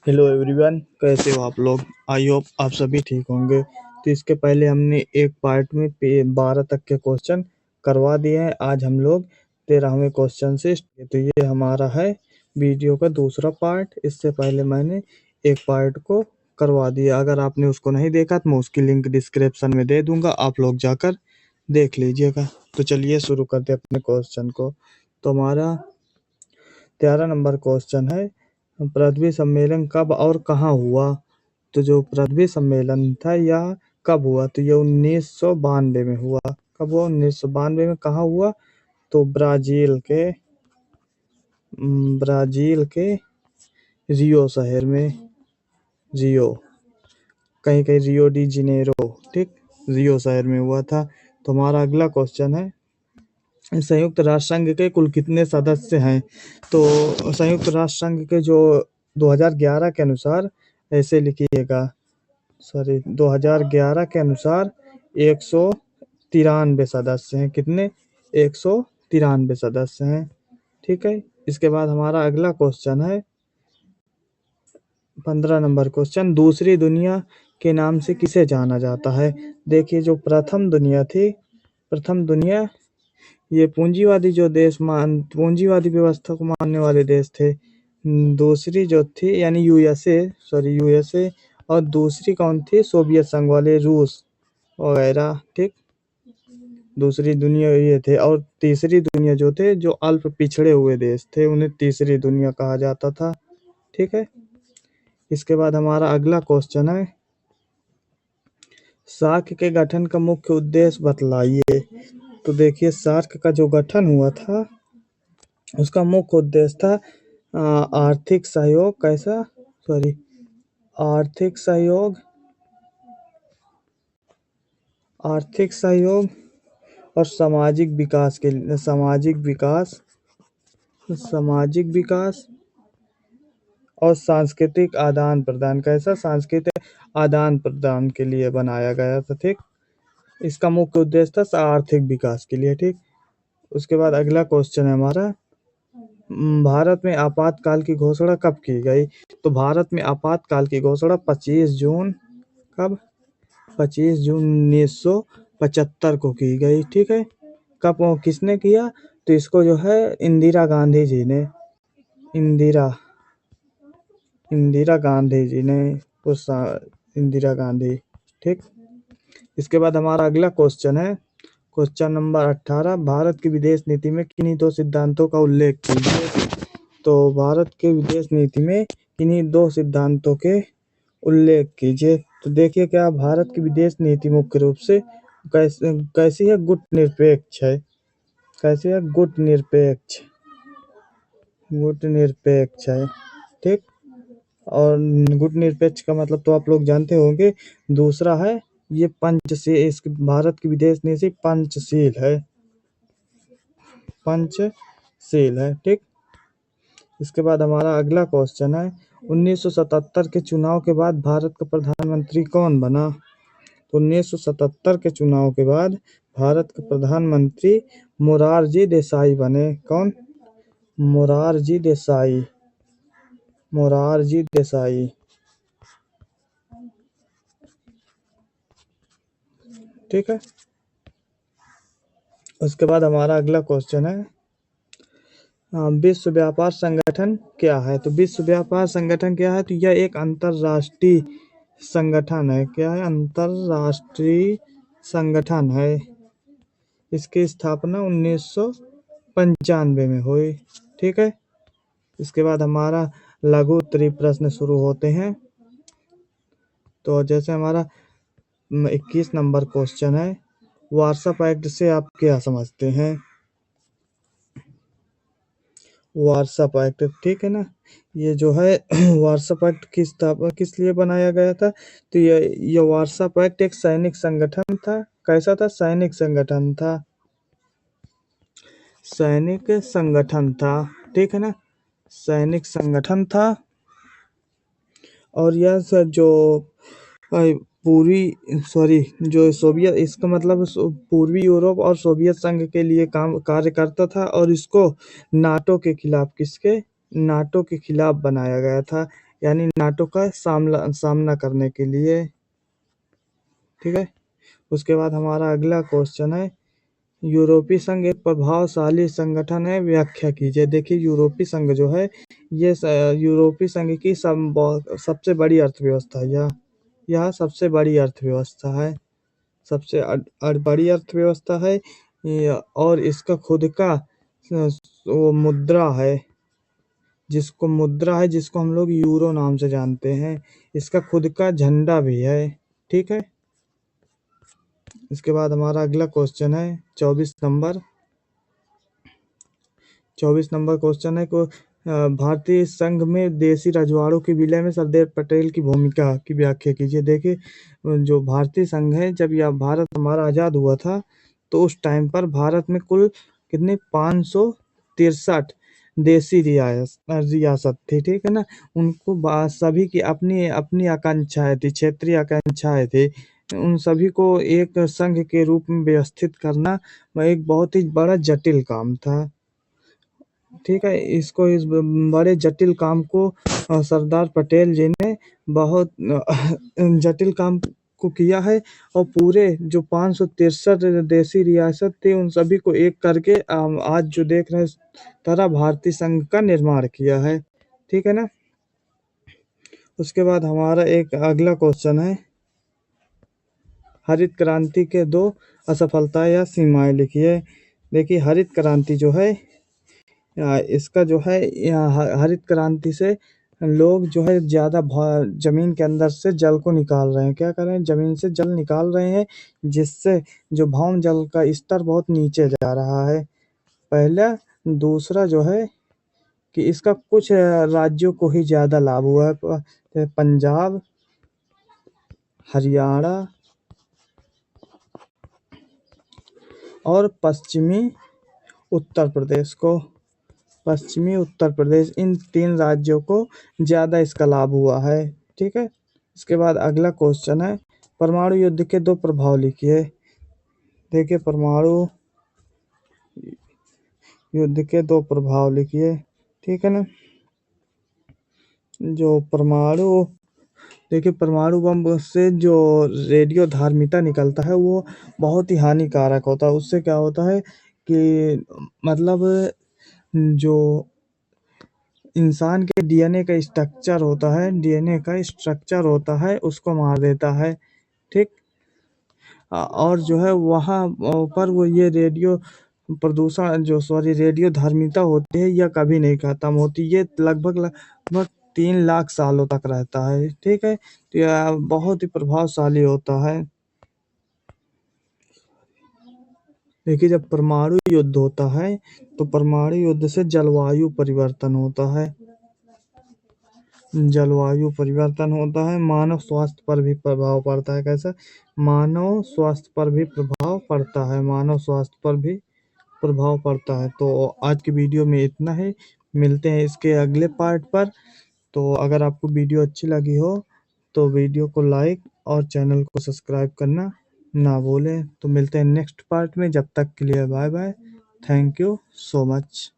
Hello everyone, कैसे हो आप लोग। आई होप आप सभी ठीक होंगे। तो इसके पहले हमने एक पार्ट में 12 तक के क्वेश्चन करवा दिए हैं। आज हम लोग 13वें क्वेश्चन से तो ये हमारा है वीडियो का दूसरा पार्ट। इससे पहले मैंने एक पार्ट को करवा दिया। अगर आपने उसको नहीं देखा तो मैं उसकी लिंक डिस्क्रिप्शन में दे दूंगा, आप लोग जाकर देख लीजिएगा। तो चलिए शुरू करते हैं अपने क्वेश्चन को। तो हमारा 13 नंबर क्वेश्चन है, पृथ्वी सम्मेलन कब और कहाँ हुआ। तो जो पृथ्वी सम्मेलन था यह कब हुआ, तो ये 1992 में हुआ। कब हुआ? 1992 में। कहाँ हुआ? तो ब्राजील के रियो शहर में। रियो, कहीं कहीं रियो डी जनेरो, ठीक, रियो शहर में हुआ था। तो हमारा अगला क्वेश्चन है, संयुक्त राष्ट्र संघ के कुल कितने सदस्य हैं। तो संयुक्त राष्ट्र संघ के जो 2011 के अनुसार ऐसे लिखिएगा, 2011 के अनुसार 193 सदस्य हैं। कितने? 193 सदस्य हैं। ठीक है। इसके बाद हमारा अगला क्वेश्चन है 15 नंबर क्वेश्चन, दूसरी दुनिया के नाम से किसे जाना जाता है। देखिए, जो प्रथम दुनिया थी, प्रथम दुनिया ये पूंजीवादी व्यवस्था को मानने वाले देश थे। दूसरी जो थी यानी यूएसए, और दूसरी कौन थी? सोवियत संघ वाले, रूस वगैरह, ठीक। दूसरी दुनिया ये थे। और तीसरी दुनिया जो थे, जो अल्प पिछड़े हुए देश थे, उन्हें तीसरी दुनिया कहा जाता था। ठीक है। इसके बाद हमारा अगला क्वेश्चन है, सार्क के गठन का मुख्य उद्देश्य बतलाइए। तो देखिए, सार्क का जो गठन हुआ था उसका मुख्य उद्देश्य था आर्थिक सहयोग। कैसा? आर्थिक सहयोग और सामाजिक विकास और सांस्कृतिक आदान प्रदान। कैसा? सांस्कृतिक आदान प्रदान के लिए बनाया गया था। ठीक, इसका मुख्य उद्देश्य था आर्थिक विकास के लिए। ठीक। उसके बाद अगला क्वेश्चन है हमारा, भारत में आपातकाल की घोषणा कब की गई। तो भारत में आपातकाल की घोषणा 25 जून, कब? 25 जून 1975 को की गई। ठीक है। कब, किसने किया? तो इसको जो है इंदिरा गांधी जी ने, इंदिरा गांधी। ठीक। इसके बाद हमारा अगला क्वेश्चन है, क्वेश्चन नंबर 18, भारत की विदेश नीति में किन्हीं दो सिद्धांतों का उल्लेख कीजिए। तो भारत के विदेश नीति में किन्हीं दो सिद्धांतों के उल्लेख कीजिए। तो देखिए, क्या भारत की विदेश नीति मुख्य रूप से कैसी है? गुटनिरपेक्ष है। कैसी है? गुटनिरपेक्ष है। ठीक। और गुटनिरपेक्ष का मतलब तो आप लोग जानते होंगे। दूसरा है ये पंचशील, भारत की विदेश नीति पंचशील है। ठीक। इसके बाद हमारा अगला क्वेश्चन है, 1977 के चुनाव के बाद भारत का प्रधानमंत्री कौन बना। तो 1977 के चुनाव के बाद भारत के प्रधानमंत्री मोरारजी देसाई बने। कौन? मोरारजी देसाई। ठीक है। उसके बाद हमारा अगला क्वेश्चन है, विश्व व्यापार संगठन क्या है। तो विश्व व्यापार संगठन क्या है? तो यह एक अंतरराष्ट्रीय संगठन है। क्या है? अंतरराष्ट्रीय संगठन है। इसकी स्थापना 1995 में हुई। ठीक है। इसके बाद हमारा लघु उत्तरीय प्रश्न शुरू होते हैं। तो जैसे हमारा 21 नंबर क्वेश्चन है, वार्सा पैक्ट से आप क्या समझते हैं। वार्सा पैक्ट, ठीक है ना। ये जो है वार्सा पैक्ट किस लिए बनाया गया था। तो ये वार्सा पैक्ट एक सैनिक संगठन था। कैसा था? सैनिक संगठन था। ठीक है ना, सैनिक संगठन था। और यह जो सोवियत, इसका मतलब पूर्वी यूरोप और सोवियत संघ के लिए कार्य करता था। और इसको नाटो के खिलाफ बनाया गया था। यानी नाटो का सामना करने के लिए। ठीक है, उसके बाद हमारा अगला क्वेश्चन है, यूरोपीय संघ एक प्रभावशाली संगठन है, व्याख्या कीजिए। देखिए यूरोपीय संघ जो है ये यूरोपीय संघ की सबसे बड़ी अर्थव्यवस्था है। यह सबसे बड़ी अर्थव्यवस्था है, सबसे बड़ी अर्थव्यवस्था है और इसका खुद का वो मुद्रा है, जिसको हम लोग यूरो नाम से जानते हैं। इसका खुद का झंडा भी है। ठीक है, इसके बाद हमारा अगला क्वेश्चन है 24 नंबर क्वेश्चन है को भारतीय संघ में देशी रजवाड़ों के विलय में सरदार पटेल की भूमिका की व्याख्या कीजिए। देखिए जो भारतीय संघ है, जब यह भारत हमारा आज़ाद हुआ था तो उस टाइम पर भारत में कुल कितने 563 देशी रियासत थी। ठीक है ना, उनको सभी की अपनी अपनी आकांक्षाएं थी, क्षेत्रीय आकांक्षाएं थी। उन सभी को एक संघ के रूप में व्यवस्थित करना एक बहुत ही बड़ा जटिल काम था। ठीक है, इस बड़े जटिल काम को सरदार पटेल जी ने बहुत जटिल काम को किया है और पूरे जो 563 देशी रियासत थे उन सभी को एक करके आज जो देख रहे हैं तरह भारतीय संघ का निर्माण किया है। ठीक है ना, उसके बाद हमारा एक अगला क्वेश्चन है, हरित क्रांति के 2 असफलताएं या सीमाएं लिखिए। देखिए हरित क्रांति जो है इसका जो है हरित क्रांति से लोग जो है ज़्यादा जमीन के अंदर से जल को निकाल रहे हैं। क्या कर रहे हैं, जमीन से जल निकाल रहे हैं, जिससे जो भौम जल का स्तर बहुत नीचे जा रहा है। पहला, दूसरा जो है कि इसका कुछ राज्यों को ही ज़्यादा लाभ हुआ है, पंजाब, हरियाणा और पश्चिमी उत्तर प्रदेश, इन 3 राज्यों को ज़्यादा इसका लाभ हुआ है। ठीक है, इसके बाद अगला क्वेश्चन है, परमाणु युद्ध के 2 प्रभाव लिखिए। देखिए परमाणु युद्ध के 2 प्रभाव लिखिए। ठीक है ना, जो परमाणु बम से जो रेडियो धार्मिता निकलता है वो बहुत ही हानिकारक होता है। उससे क्या होता है कि मतलब जो इंसान के डीएनए का स्ट्रक्चर होता है उसको मार देता है। ठीक, और जो है वहाँ पर वो ये रेडियो धार्मिता होती है, यह कभी नहीं खत्म होती। ये लगभग 3 लाख सालों तक रहता है। ठीक है, तो यह बहुत ही प्रभावशाली होता है। देखिए जब परमाणु युद्ध होता है तो परमाणु युद्ध से जलवायु परिवर्तन होता है, मानव स्वास्थ्य पर भी प्रभाव पड़ता है। कैसा, मानव स्वास्थ्य पर भी प्रभाव पड़ता है। तो आज की वीडियो में इतना ही, मिलते हैं इसके अगले पार्ट पर। तो अगर आपको वीडियो अच्छी लगी हो तो वीडियो को लाइक और चैनल को सब्सक्राइब करना ना भूलें। तो मिलते हैं नेक्स्ट पार्ट में, जब तक के लिए bye bye, thank you so much.